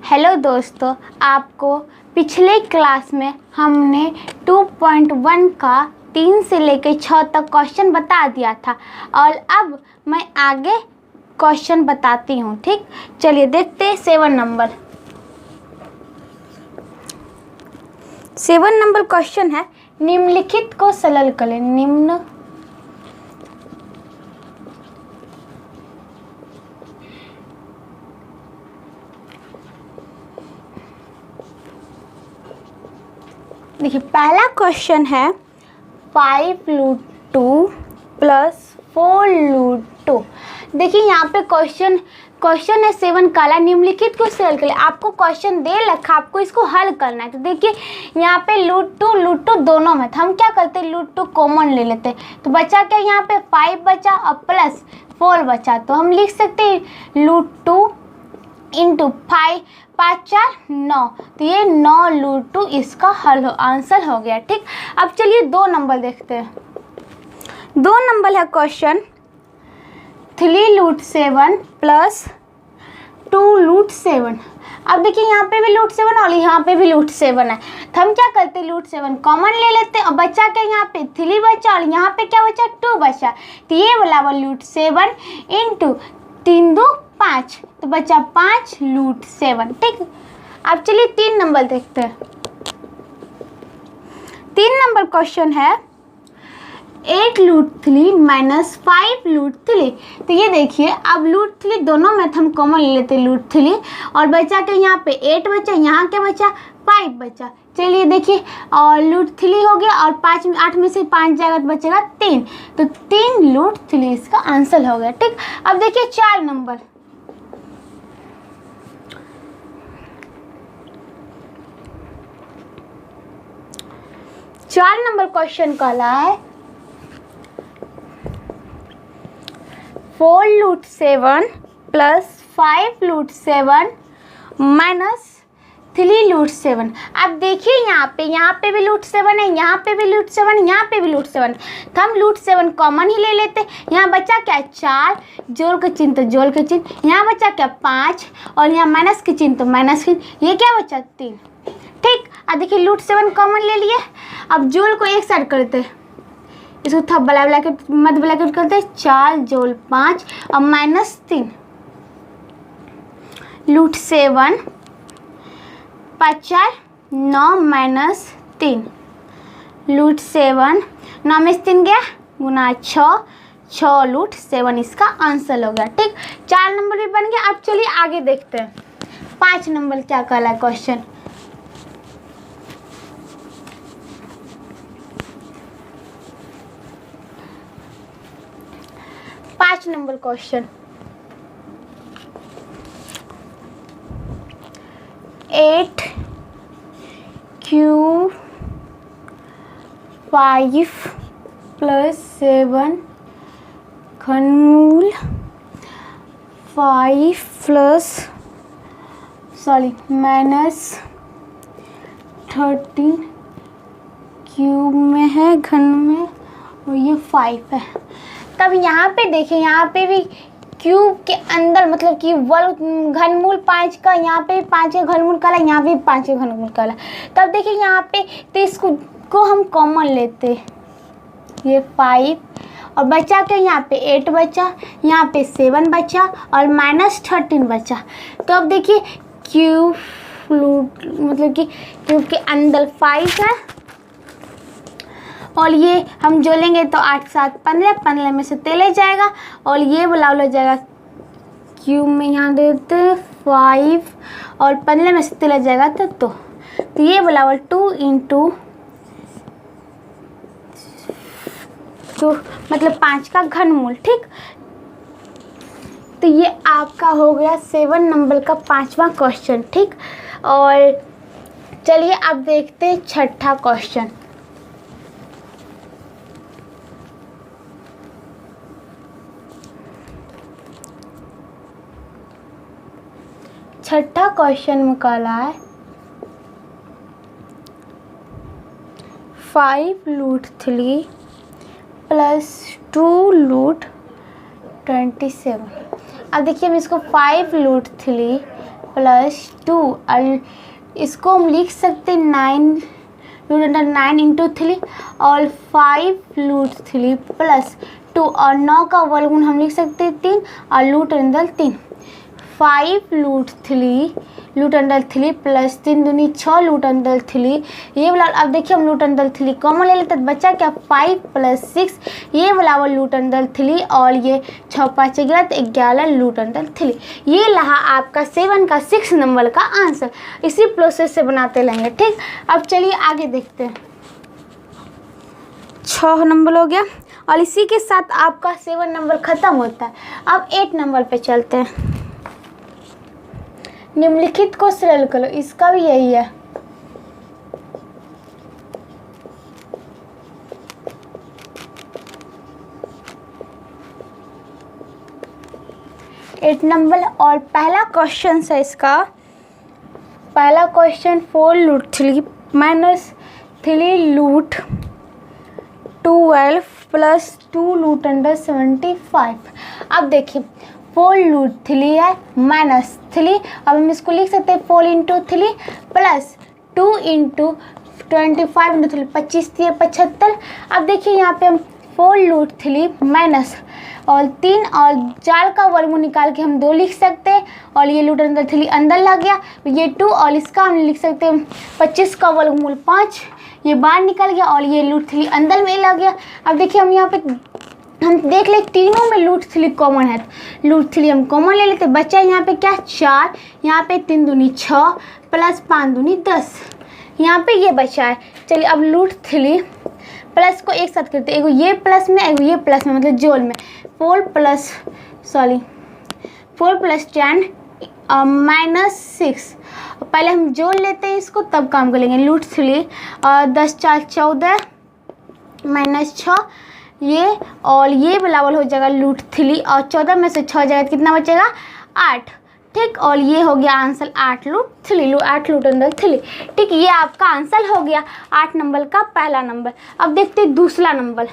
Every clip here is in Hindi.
हेलो दोस्तों, आपको पिछले क्लास में हमने 2.1 का 3 से लेकर 6 तक क्वेश्चन बता दिया था और अब मैं आगे क्वेश्चन बताती हूँ। ठीक, चलिए देखते हैं 7 नंबर। 7 नंबर क्वेश्चन है, निम्नलिखित को सरल करें। निम्न देखिए, पहला क्वेश्चन है 5√2 प्लस 4√2। देखिए यहाँ पे क्वेश्चन है 7 काला, निम्नलिखित को सरल करें। आपको क्वेश्चन दे रखा, आपको इसको हल करना है। तो देखिए यहाँ पे √2 दोनों में, तो हम क्या करते हैं, √2 कॉमन ले लेते हैं। तो बचा क्या, यहाँ पे 5 बचा और प्लस 4 बचा। तो हम लिख सकते हैं √2 इंटू 5, 5 4 9। तो ये 9√2 इसका आंसर हो गया। ठीक, अब चलिए 2 नंबर देखते हैं। 2 नंबर है क्वेश्चन 3√7 प्लस 2√7। अब देखिए यहाँ पे भी √7 और यहाँ पे भी √7 है। तो हम क्या करते हैं, √7 कॉमन ले लेते हैं और बचा क्या, यहाँ पे 3 बचा और यहाँ पे क्या बचा, 2 बचा। तो ये वाला √7 इंटू 3 2 5, तो बचा 5√7। ठीक, अब चलिए 3 नंबर देखते हैं। 3 नंबर क्वेश्चन है 8√3 माइनस 5√3। तो ये देखिए, अब √3 दोनों में हम कॉमन ले लेते हैं √3 और बचा के यहाँ पे 8 बचा, यहाँ क्या बचा, 5 बचा। चलिए देखिए, और √3 हो गया और 8 में से 5 जाएगा तो बचेगा 3। तो 3√3 इसका आंसर हो गया। ठीक, अब देखिए 4 नंबर। 4 नंबर क्वेश्चन कहला है 4√7 प्लस 5√7 माइनस 3√7। अब देखिए यहाँ पे भी √7 है, यहाँ पे भी √7, यहाँ पे भी √7। तो हम √7 कॉमन ही ले लेते। यहाँ बचा क्या, 4, जोड़ के चिन्ह तो जोड़ के चिन्ह, यहाँ बचा क्या 5 और यहाँ माइनस के चिन्ह तो माइनस के, ये क्या बचा 3। ठीक, अब देखिए √7 कॉमन ले लिए। अब जोड़ को एक साइड करते, इसको था ब्रैकेट मध्य ब्रैकेट करते, 4 जोड़ 5 और माइनस 3। √7 5 4 9 माइनस 3। √7 9 में 3 गया गुना 6 √7 इसका आंसर हो गया। ठीक, 4 नंबर भी बन गया। अब चलिए आगे देखते हैं 5 नंबर क्या कहला है question. 5 number question 8³ 5 plus 7 घनमूल 5 plus minus 13 cube में है, घन में, और ये 5 है। तब यहाँ पे देखिए, यहाँ पे भी क्यूब के अंदर मतलब कि घनमूल 5 का, यहाँ पे 5 का घनमूल काला, यहाँ पे 5 का घनमूल काला। तब देखिए यहाँ पे तो इसको हम कॉमन लेते, ये 5 और बचा के यहाँ पे 8 बचा, यहाँ पे 7 बचा और माइनस 13 बचा। तो अब देखिए क्यूब मतलब कि क्यूब के अंदर 5 है और ये हम जोड़ेंगे तो 8 7 15, 15 में से 13 जाएगा और ये वाला हो जाएगा क्यूब में, यहाँ देते 5 और 15 में से 13 जाएगा तो 2। तो ये वाला 2 इंटू 2 मतलब 5 का घनमूल। ठीक, तो ये आपका हो गया 7 नंबर का 5वां क्वेश्चन। ठीक, और चलिए अब देखते हैं 6ठा क्वेश्चन। 6ठा क्वेश्चन में कहला है 5√3 प्लस 2√27। अब देखिए हम इसको 5√3 प्लस 2 और इसको हम लिख सकते 9 रूट अंडर 9 इंटू 3 और 5 रूट 3 प्लस 2 और 9 का वर्गमूल हम लिख सकते 3 और root under 3 5 root 3 root under 3 plus 3 दूनी 6 रूट अंडर 3 ये वाला। अब देखिए हम रूट अंडर 3 कॉमन ले लेते तो बच्चा क्या 5 प्लस 6 ये वाला रूट अंडर 3 और ये 6 5 11 तो 11 रूट अंडर 3। ये रहा आपका 7 का 6 नंबर का आंसर। इसी प्रोसेस से बनाते रहेंगे, ठीक। अब चलिए आगे देखते हैं। 6 नंबर हो गया और इसी के साथ आपका 7 नंबर ख़त्म होता है। अब 8 नंबर पे चलते हैं। निम्नलिखित को सरल करो, इसका भी यही है। एट नंबर और पहला क्वेश्चन है इसका। पहला question 4 root 3 minus 3 root 12 plus 2 root under 75। अब देखिए 4 रूट 3 है माइनस 3, अब हम इसको लिख सकते हैं 4 इंटू 3 प्लस 2 इंटू 25 इंटू 3 25 3 75। अब देखिए यहाँ पे हम 4 रूट 3 माइनस और 3 और 4 का वर्गमूल निकाल के हम 2 लिख सकते हैं और ये रूट अंडर 3 अंदर लग गया, ये 2 और इसका हम लिख सकते हैं 25 का वर्गमूल 5, ये बाहर निकल गया और ये रूट 3 अंदर में लग गया। अब देखिए हम यहाँ पे हम देख ले तीनों में रूट 3 कॉमन है, रूट 3 हम कॉमन ले लेते। बच्चा यहाँ पे क्या 4, यहाँ पे 3 दूनी 6 प्लस 5 दूनी 10, यहाँ पे ये बचा है। चलिए अब रूट 3 प्लस को एक साथ करते, एगो ये प्लस में एगो ये प्लस में, मतलब जोड़ में 4 प्लस 10 माइनस 6। पहले हम जोड़ लेते हैं इसको तब काम कर लेंगे। रूट 3 और 10 4 14 माइनस 6 ये और ये बराबर हो जाएगा रूट 3 और 14 में से 6 जाएगा कितना बचेगा 8, ठीक। और ये हो गया आंसर 8 रूट 3 ठीक। ये आपका आंसर हो गया 8 नंबर का पहला नंबर। अब देखते हैं दूसरा नंबर।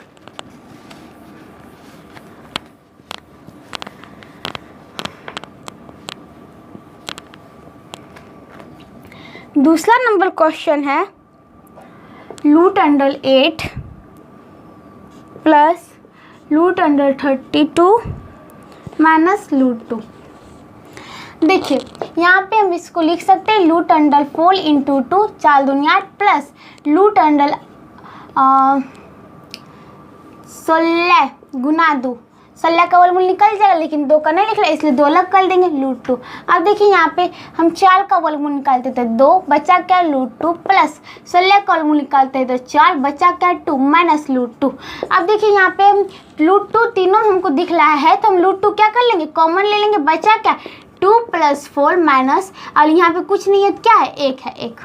दूसरा नंबर क्वेश्चन है root under 8 plus root under 32 minus root 2। देखिए यहाँ पे हम इसको लिख सकते हैं रूट अंडर 4 इंटू 2 4 दूनी 8 प्लस रूट अंडर 16 गुना 2, 16 का वर्गमूल निकल जाएगा लेकिन 2 का नहीं लिख रहा इसलिए 2 अलग कर देंगे रूट 2। अब देखिए यहाँ पे हम 4 का वर्गमूल निकालते थे 2 बचा क्या रूट 2 प्लस 16 का वर्गमूल निकालते थे 4 बचा क्या 2 माइनस रूट 2। अब देखिए यहाँ पे रूट 2 तीनों हमको दिख रहा है तो हम रूट 2 क्या कर लेंगे कॉमन ले लेंगे, बचा क्या 2 प्लस 4 माइनस और यहाँ पे कुछ नहीं है क्या है 1 है 1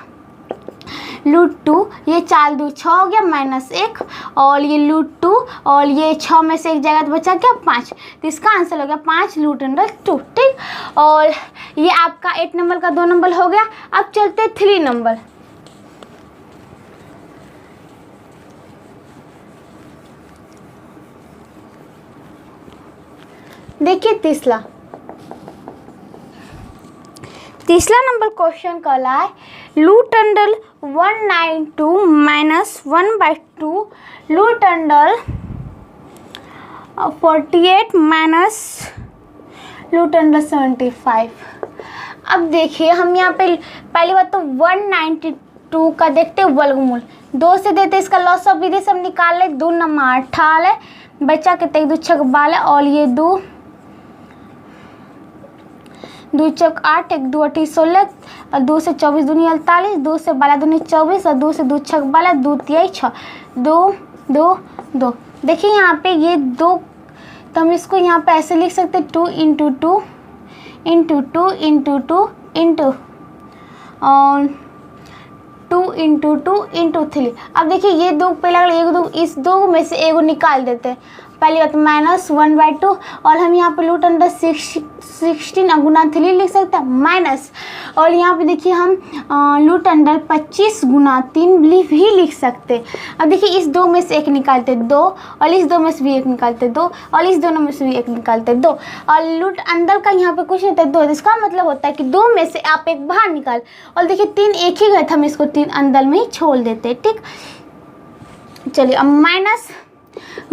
रूट 2, ये 4 2 6 हो गया माइनस 1 और ये रूट 2 और ये 6 में से एक जगह तो बचा क्या 5, तो इसका आंसर हो गया 5 रूट अंडर 2, ठीक। और ये आपका 8 नंबर का 2 नंबर हो गया। अब चलते 3 नंबर। देखिए तीसरा नंबर क्वेश्चन का है root under 192 minus 1/2 root under 48 minus root under 75। अब देखिए हम यहाँ पे पहली बात तो 192 का देखते वर्गमूल 2 से देते, इसका लॉस ऑफ विधि से हम निकाल ले 2 नमा 18 बच्चा के 2 छक 12 और ये 2 चौक 8 1 2 8 16 और 2 से 24 दूनी 48 2 से 12 दूनी 24 और 2 से 2 छक 12 2 3 6 2 2 2। देखिए यहाँ पे ये 2 तो हम इसको यहाँ पे ऐसे लिख सकते 2 into 2 into 2 into 2 into 2 into 2 into 3। अब देखिए ये 2 पहला एक 2 इस 2 में से एगो निकाल देते हैं पहली बात -1/2 और हम यहाँ पे रूट अंडर 16 गुना 3 लिख सकते हैं माइनस, और यहाँ पे देखिए हम रूट अंडर 25 गुना 3 भी लिख सकते हैं। अब देखिए इस 2 में से 1 निकालते 2 और इस 2 में से भी 1 निकालते 2 और इस दोनों में से भी 1 निकालते 2 और रूट अंदर का यहाँ पे कुछ नहीं होता है 2, इसका मतलब होता है कि 2 में से आप 1 बाहर निकाल, और देखिए 3 एक ही गए थे, हम इसको 3 अंदर में ही छोड़ देते हैं। ठीक, चलिए अब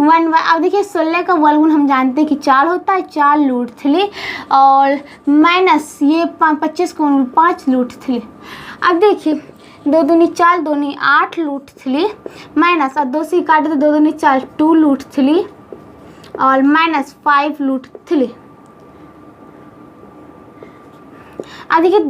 -1 अब देखिए 16 का वर्गमूल हम जानते हैं कि 4 होता है, 4 रूट 3 और माइनस ये 25 को 5 रूट 3। अब देखिए 2 दूनी 4 दूनी 8 रूट 3 माइनस, और 2 से काटे तो 2 दूनी 4 2 रूट 3 और माइनस 5 रूट 3। अब देखिए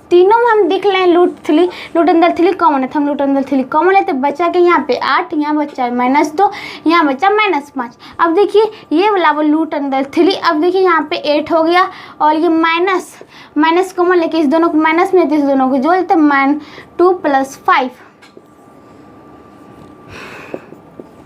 तीनों में हम देख लें रूट अंदर 3 कॉमन है, तो हम रूट अंदर 3 कॉमन लेते, बचा के यहाँ पे 8, यहाँ बचा -2, यहाँ बचा -5। अब देखिए ये वाला वो रूट अंदर 3, अब देखिए यहाँ पे 8 हो गया और ये माइनस कॉमन लेके इस दोनों को माइनस में इस दोनों को जोड़ लेते, -2 + 5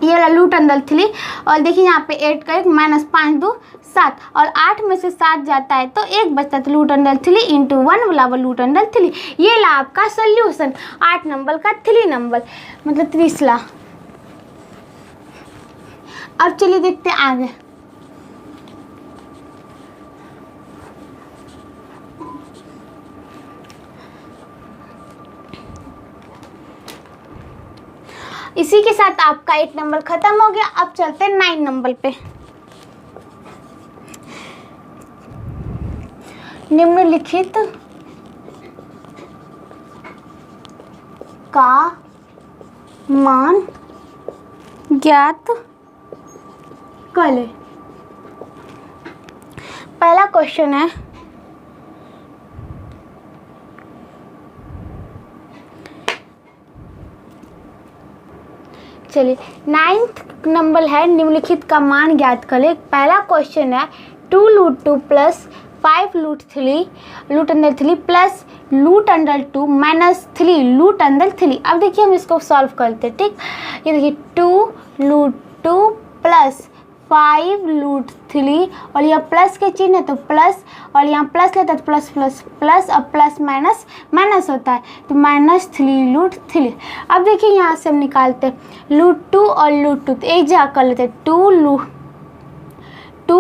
ये वाला रूट अंदर 3, और देखिए यहाँ पे 8 का 1 -5 2 7 और 8 में से 7 जाता है तो 1 बचता है, तो रूट अंडर 3 × 1 वाला रूट अंडर 3। ये ला आपका सोल्यूशन 8 नंबर का 3 नंबर मतलब 30 ला। अब चलिए देखते हैं आगे। इसी के साथ आपका 8 नंबर खत्म हो गया। अब चलते हैं 9 नंबर पे। निम्नलिखित का मान ज्ञात कर ले। पहला क्वेश्चन है चलिए 9th नंबर है निम्नलिखित का मान ज्ञात करें। पहला क्वेश्चन है 2 root 2 plus 5 root 3 root under 3 plus root under 2 minus 3 root under 3। अब देखिए हम इसको सॉल्व करते हैं। ठीक, ये देखिए 2 रूट 2 प्लस 5 रूट 3 और यह प्लस के चिन्ह है तो प्लस, और यहाँ प्लस लेता है तो प्लस प्लस प्लस, अब प्लस माइनस माइनस होता है तो -3 रूट 3। अब देखिए यहाँ से हम निकालते हैं रूट 2 और रूट 2 तो एक जगह कर लेते हैं 2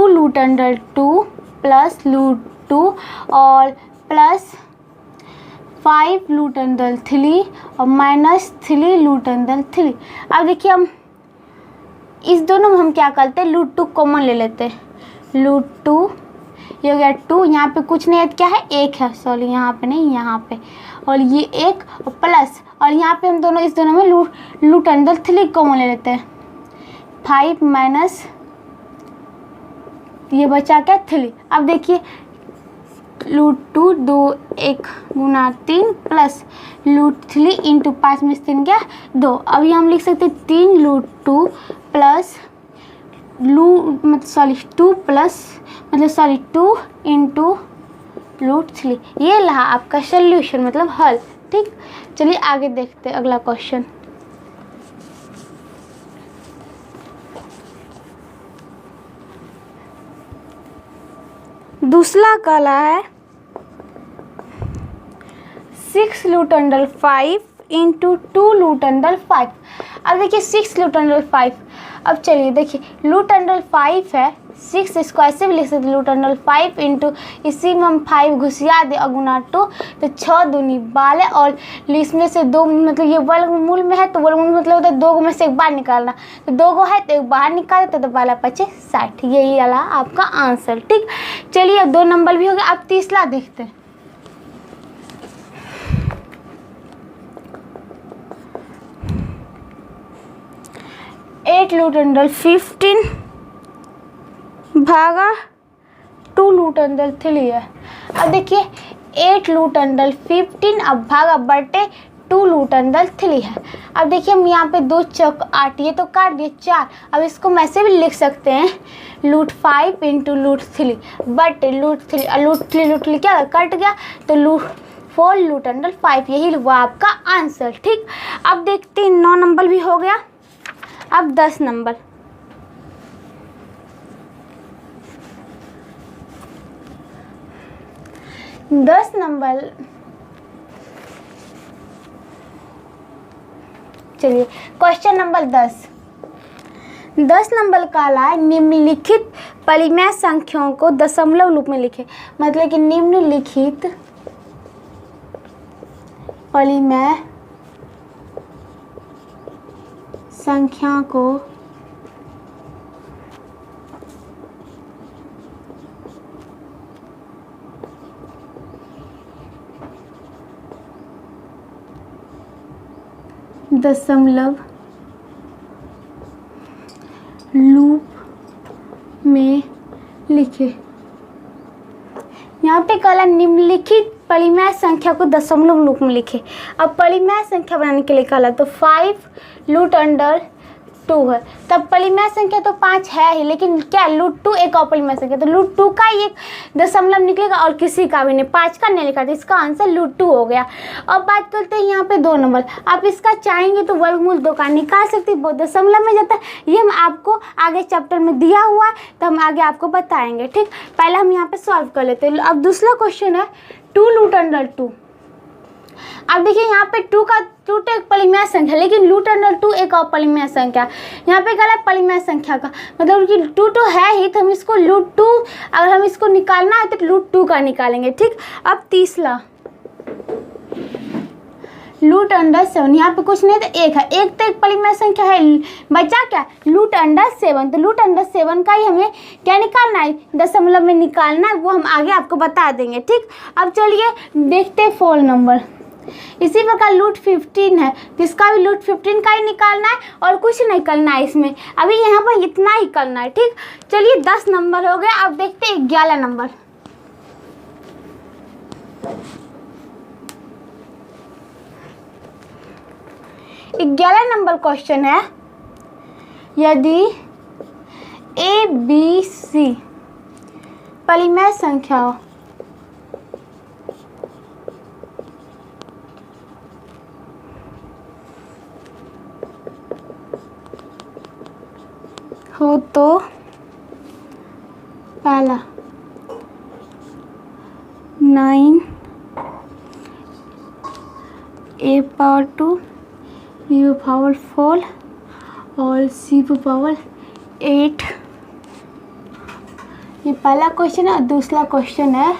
रूट अंडर 2 प्लस रूट 2 और प्लस 5 रूट अंडर 3 और -3 रूट अंडर 3। अब देखिए हम इस दोनों में हम क्या करते हैं रूट 2 कॉमन ले लेते हैं। रूट 2 ये हो गया 2, यहाँ पे कुछ नहीं है क्या है 1 है, सॉरी यहाँ पे नहीं यहाँ पे, और ये 1 और प्लस, और यहाँ पे हम दोनों इस दोनों में रूट अंडर 3 कॉमन ले लेते हैं। 5 माइनस ये बचा क्या 3। अब देखिए रूट 2 2 1 गुना 3 प्लस रूट 3 × 5 में 3 क्या 2। अभी हम लिख सकते हैं 3 रूट 2 प्लस 2 × रूट 3। ये रहा आपका सोल्यूशन मतलब हल। ठीक, चलिए आगे देखते हैं अगला क्वेश्चन। दूसरा काला है 6 रूट अंडर 5 × 2 रूट अंडर 5। अब देखिए 6 रूट अंडर 5। अब चलिए देखिए रूट अंडर 5 है, 6 इसको ऐसे भी लिख सकते रूट अंडर 5 × इसी में हम 5 घुसिया दे अगुना 2 तो 6 दूनी 12, और इसमें से 2 मतलब ये वर्गमूल में है तो वर्गमूल मतलब होता है 2 में से 1 बाहर निकालना, तो 2 को है तो 1 बाहर निकाल देते तो 12 × 5 = 60। यही वाला आपका आंसर। ठीक, चलिए अब 2 नंबर भी हो गया। अब तीसरा देखते हैं। रूट अंडर 15 भागा 2 रूट अंडर 3 है। अब देखिए 8 रूट अंडर 15 अब भागा बटे 2 रूट अंडर 3 है। अब देखिए हम यहाँ पे 2 चौक 8 ये तो काट दिए 4। अब इसको मैं ऐसे भी लिख सकते हैं रूट 5 × रूट 3 बट रूट 3 क्या कट गया तो 4 रूट अंडर 5। यही हुआ आपका आंसर। ठीक, अब देखते हैं 9 नंबर भी हो गया। अब 10 नंबर। 10 नंबर, चलिए क्वेश्चन नंबर 10 नंबर काला है, निम्नलिखित परिमेय संख्याओं को दशमलव रूप में लिखे। मतलब कि निम्नलिखित परिमेय संख्या को दशमलव रूप में लिखे। यहाँ पे कला निम्नलिखित परिमेय संख्या को दशमलव रूप में लिखे। अब परिमेय संख्या बनाने के लिए कला तो 5√2 है, तब परिमेय संख्या तो 5 है ही, लेकिन क्या √2 एक और परिमेय संख्या, तो √2 का ही एक दशमलव निकलेगा और किसी का भी नहीं, 5 का नहीं लिखा, तो इसका आंसर √2 हो गया। अब बात करते हैं यहाँ पे 2 नंबर। आप इसका चाहेंगे तो वर्गमूल 2 का निकाल सकते हैं, दशमलव में जाता है, ये हम आपको आगे चैप्टर में दिया हुआ है, तो हम आगे आपको बताएंगे। ठीक, पहले हम यहाँ पे सॉल्व कर लेते हैं। अब दूसरा क्वेश्चन है 2√2। अब देखिए यहाँ पे 2 तो एक परिमेय संख्या, लेकिन √2 एक और परिमेय संख्या। यहाँ पे क्या है परिमेय संख्या का मतलब कि 2 है ही, तो हम इसको √2 अगर हम इसको निकालना है तो √2 का निकालेंगे। ठीक, अब तीसरा √7। यहाँ पे कुछ नहीं, तो एक है, एक तो एक परिमेय संख्या है, बचा क्या √7। तो √7 का ही हमें क्या निकालना है, दशमलव में निकालना है, वो हम आगे आपको बता देंगे। ठीक, अब चलिए देखते हैं 4 नंबर। इसी प्रकार √15 है, तो इसका भी √15 का ही निकालना है और कुछ नहीं करना है इसमें, अभी यहाँ पर इतना ही करना है। ठीक, चलिए 10 नंबर हो गया। अब देखते हैं 11 नंबर। ग्यारह नंबर क्वेश्चन है, यदि ABC परिमेय संख्या हो तो पहला 9 A/2 B/4 और C/8। ये पहला क्वेश्चन है। दूसरा क्वेश्चन है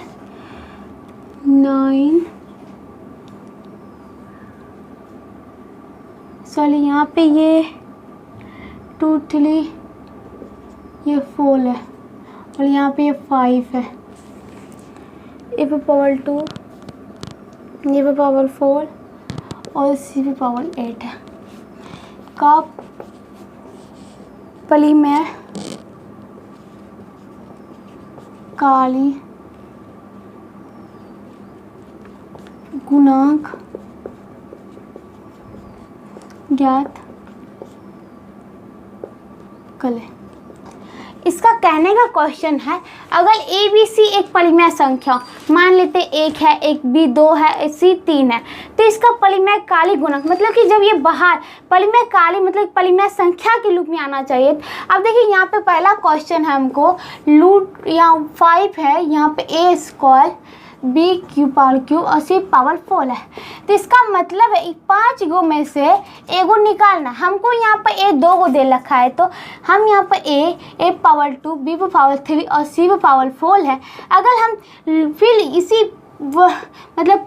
9 सॉरी यहाँ पे ये 2 3 ये 4 है और यहाँ पे ये 5 है। A/2 B/4 और C/8 है का परिमेय काली गुणांक ज्ञात करें। इसका कहने का क्वेश्चन है, अगर ABC एक परिमेय संख्या मान लेते एक है, एक B 2 है, C 3 है, तो इसका परिमेय काली गुणक मतलब कि जब ये बाहर परिमेय काली मतलब परिमेय संख्या के रूप में आना चाहिए। अब देखिए यहाँ पे पहला क्वेश्चन है हमको यहाँ 5 है, यहाँ पे A² B³ और C/4 है, तो इसका मतलब है 5 गो में से एगो निकालना। हमको यहाँ पर A 2 को दे रखा है, तो हम यहाँ पर A/2 B/3 और C/4 है। अगर हम फिर इसी मतलब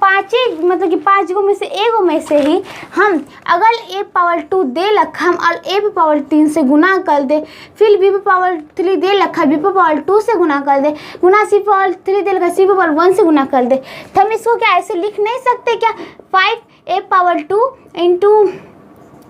5 गो में से एगो में से ही हम अगर A/2 दे रखा हम और A/3 से गुना कर दे, फिर B/3 दे रखा B/2 से गुना कर दे, गुना C/3 दे रखा C/1 से गुना कर दे, तो हम इसको क्या ऐसे लिख नहीं सकते क्या 5A/2 into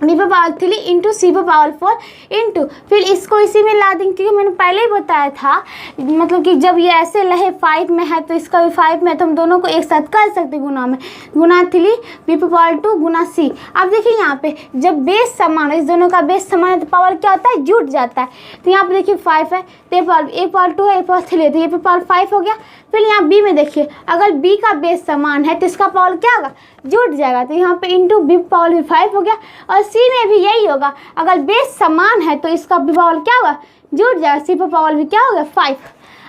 B/3 into C/4 into फिर इसको इसी में ला देंगे, क्योंकि मैंने पहले ही बताया था मतलब कि जब ये ऐसे रहे 5 में है तो इसका भी 5 में है, तो हम दोनों को एक साथ कर सकते गुना में, गुना 3 B/2 गुना C। अब देखिए यहाँ पे जब बेस समान है, इस दोनों का बेस समान है तो पावर क्या होता है जुट जाता है। तो यहाँ पे देखिए 5 है तो A/2 है A/3 है तो A/5 हो गया। फिर यहाँ B में देखिए अगर B का बेस समान है तो इसका पावर क्या होगा जुट जाएगा, तो यहाँ पे इंटू B/5 हो गया। और C में भी यही होगा, अगर बेस समान है तो इसका भी पावर क्या होगा जुट जाएगा, C/4 भी क्या होगा 5।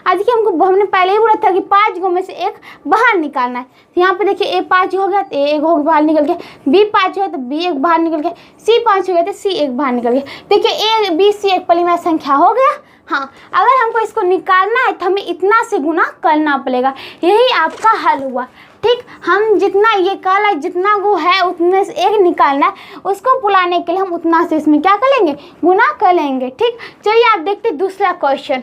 आज देखिए हमने पहले ही बोला था कि 5 गो में से एक बाहर निकालना है। तो यहाँ पे देखिए A 5 हो गया तो A 1 हो बाहर निकल गया, B 5 हो गया तो B 1 बाहर निकल गया, C 5 हो गया तो C 1 बाहर निकल गया। देखिए A B C एक परिमेय संख्या हो गया। हाँ, अगर हमको इसको निकालना है तो हमें इतना से गुना करना पड़ेगा, यही आपका हल हुआ। ठीक, हम जितना ये काला जितना वो है उतने से एक निकालना है, उसको बुलाने के लिए हम उतना से इसमें क्या करेंगे, गुना कर लेंगे। ठीक, चलिए आप देखते दूसरा क्वेश्चन।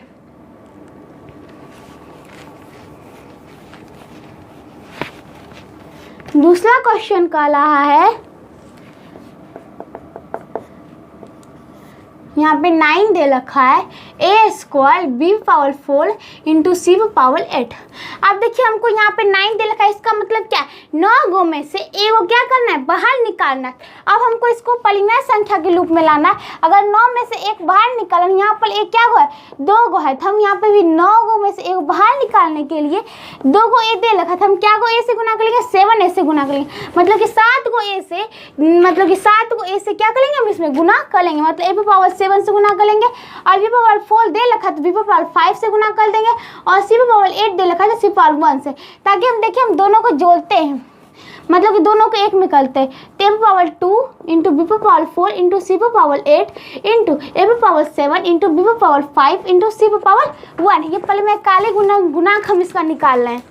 दूसरा क्वेश्चन का रहा है, यहाँ पे 9 दे रखा है, A² B⁴ इंटू C⁴8। अब देखिए हमको यहाँ पे 9 दे रखा है, इसका मतलब क्या है, 9 गो में से A को क्या करना है, बाहर निकालना है। अब हमको इसको परिमेय संख्या के रूप में लाना है। अगर 9 में से एक बाहर निकालना, यहाँ पर एक क्या गो है, 2 गो है, तो हम यहाँ पे भी 9 गो में से एक बाहर निकालने के लिए 2 गो A दे रखा था, हम क्या गो A से गुना करेंगे, 7 A से गुना करेंगे, मतलब कि 7 गो A से, मतलब कि 7 गो A से क्या करेंगे, हम इसमें गुना करेंगे, मतलब A⁴ से गुना करेंगे, और B⁴ दे रखा तो B⁴ से गुना कर देंगे, और C⁴ दे रखा तो C⁴ से, ताकि हम देखिए हम दोनों को जोड़ते हैं, मतलब कि दोनों को एक में करते हैं। A⁴ into B⁴ into C⁴ into A⁴ into B⁴ into C⁴ ये पहले मैं काले गुणांक हम इसका निकाल रहे हैं।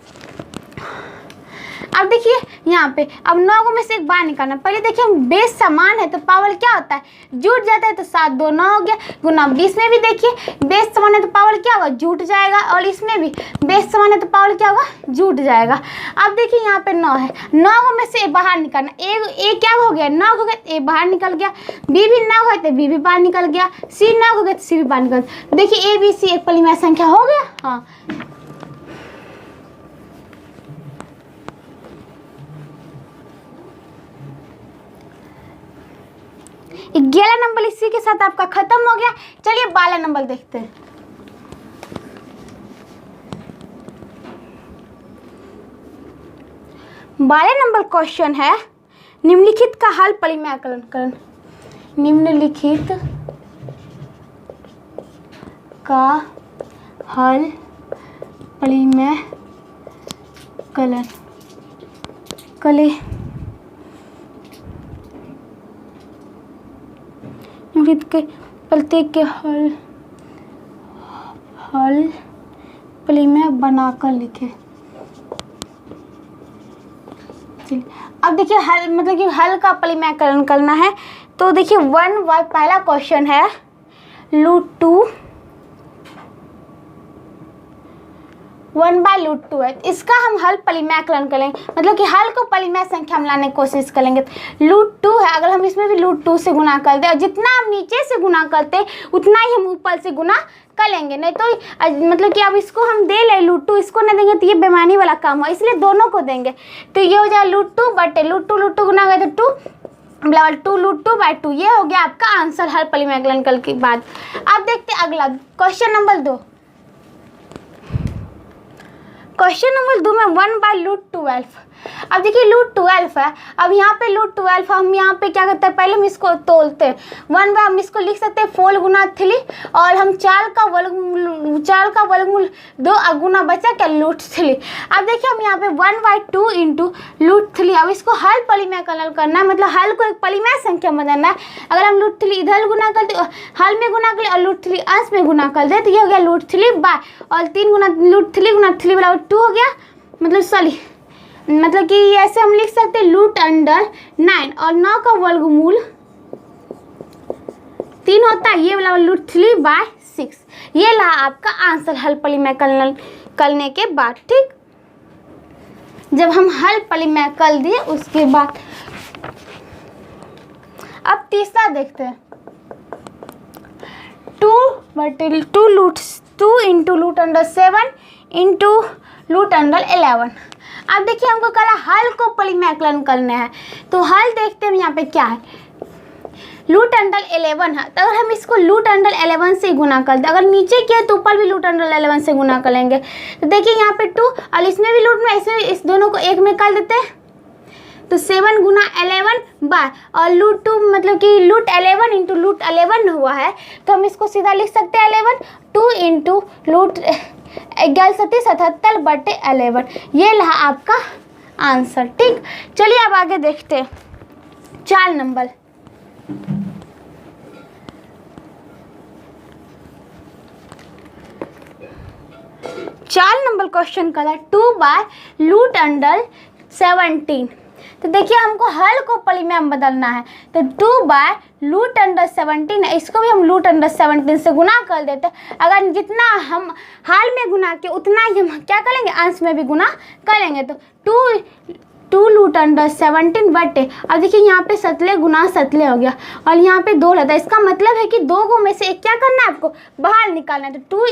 अब देखिए यहाँ पे अब 9 गो में से एक बाहर निकालना। पहले देखिए हम बेस समान है तो पावर क्या होता है, जुट जाता है, तो 7 2 9 हो गया, गुना इसमें भी देखिए बेस समान है तो पावर क्या होगा, जुट जाएगा, और इसमें भी बेस समान है तो पावर क्या होगा, जुट जाएगा। अब देखिए यहाँ पे 9 है, 9 गो में से बाहर निकालना, ए क्या हो गया, 9 हो गया, ए बाहर निकल गया, बी भी 9 हो गया तो बी भी बाहर निकल गया, सी 9 हो गया तो सी भी बाहर निकल गया। देखिए ABC एक परिमेय संख्या हो गया। हाँ, 11 नंबर इसी के साथ आपका खत्म हो गया। चलिए 12 नंबर देखते हैं। बारह नंबर क्वेश्चन है, निम्नलिखित का हल परिमेयकरण। निम्नलिखित का हल परिमेयकरण कले के प्रत्येक के हल परिमेय बनाकर लिखे। अब देखिए हल मतलब कि हल का परिमेयकरण करना है, तो देखिए 1 पहला क्वेश्चन है, √2 1/√2 है, इसका हम हल परिमेयकरण करेंगे, मतलब कि हल को परिमेय संख्या में लाने की कोशिश करेंगे। √2 है, अगर हम इसमें भी √2 से गुना कर दें, और जितना हम नीचे से गुना करते उतना ही हम ऊपर से गुना कर लेंगे, नहीं तो मतलब कि अब इसको हम दे ले √2, इसको नहीं देंगे तो ये बेमानी वाला काम है, इसलिए दोनों को देंगे। तो ये हो जाएगा √2 गुना कर तो 2 √2/2, ये हो गया आपका आंसर हल परिमेयकरण करने के बाद। अब देखते हैं अगला क्वेश्चन नंबर 2। क्वेश्चन नंबर 2 में 1/√12। अब देखिए √12 है, अब यहाँ पे √12 हम यहाँ पे क्या करते हैं, पहले हम इसको तोलते हैं। 1 हम इसको लिख सकते हैं 4 गुना 3, और हम 4 का वर्गमूल 2 गुना बचा क्या, √3। अब देखिए हम यहाँ पे 1/2 इंटू √3, अब इसको हल परिमेयकरण करना है, मतलब हल को एक परिमेय संख्या में देना है। अगर हम √3 इधर गुना कर दे, हल में गुना कर ले, और √3 अंश में गुना कर दे, तो ये हो गया √3 और 3 गुना √3 गुना 3 बराबर 2 हो गया, मतलब कि ऐसे हम लिख सकते हैं √9, और 9 का वर्गमूल 3 होता है, ये वाला √3/6। ये रहा आपका आंसर हल परिमेयकरण करने के बाद। ठीक, जब हम हल परिमेय कर दिए उसके बाद अब तीसरा देखते हैं, 2 इंटू √7 इंटू √11। अब देखिए हमको कहा हल को परिमेयकरण करना है, तो हल देखते हैं यहाँ पे क्या है, √11 है, तो अगर हम इसको √11 से गुना कर दें, अगर नीचे किया तो ऊपर भी √11 से गुना करेंगे, तो देखिए यहाँ पे 2 और इसमें भी √ में, इसमें इस दोनों को एक में कर देते हैं, तो 7 गुना 11 और √2 मतलब कि √11 इंटू √11 हुआ है, तो हम इसको सीधा लिख सकते हैं 11। 2 इंटू 11 सती 77 बटे 11, ये रहा आपका आंसर। ठीक, चलिए अब आगे देखते हैं 4 नंबर। 4 नंबर क्वेश्चन का 2/√17। तो देखिए हमको हल को पॉलीमैम बदलना है, तो 2/√17 है, इसको भी हम √17 से गुना कर देते हैं। अगर जितना हम हाल में गुना के उतना ही हम क्या करेंगे, अंश में भी गुना करेंगे। तो 2√17 बटे, अब देखिए यहाँ पे 17 गुना 17 हो गया और यहाँ पे 2 रहता है। इसका मतलब है कि 2 को में से एक क्या करना है आपको बाहर निकालना है। तो 2 ×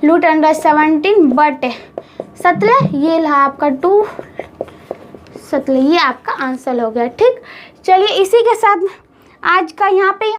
√17 बटे 17, ये रहा आपका 2/17, ये आपका आंसर हो गया। ठीक, चलिए इसी के साथ आज का यहाँ पे